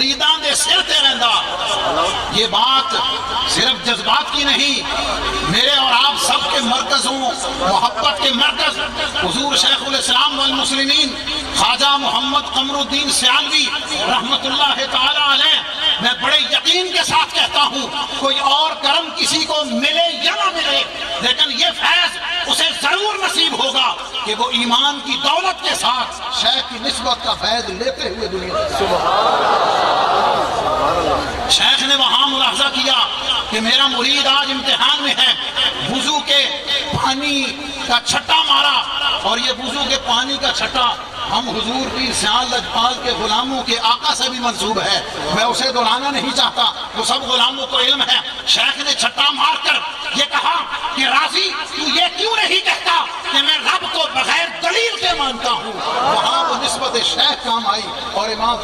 مریدان دے سر تے رہندا۔ یہ بات صرف جذبات کی نہیں، میرے اور آپ سب کے مرکزوں، محبت کے مرکز حضور شیخ الاسلام والمسلمین خواجہ محمد قمر الدین سیالوی رحمت اللہ تعالی علیہ، میں بڑے یقین کے ساتھ کہتا ہوں کوئی اور کرم کسی کو ملے یا نہ ملے، لیکن یہ فیض اسے ضرور نصیب ہوگا کہ وہ ایمان کی دولت کے ساتھ شیخ کی نسبت کا فیض لیتے ہوئے دنیا سے۔ شیخ نے وہاں ملاحظہ کیا کہ میرا مرید آج امتحان میں ہے، وضو کے پانی کا چھٹا مارا، اور یہ وضو کے پانی کا چھٹا ہم حضور کی سیال لجپال کے غلاموں کے آقا سے بھی منسوب ہے، میں اسے دہرانا نہیں چاہتا، وہ سب غلاموں کو علم ہے۔ شیخ نے چھٹا مار کر یہ کہا کہ راضی تو یہ کیوں نہیں کہتا کہ میں رب کو بغیر دلیل کے مانتا ہوں؟ وہاں وہ نسبت شیخ کام آئی، اور امام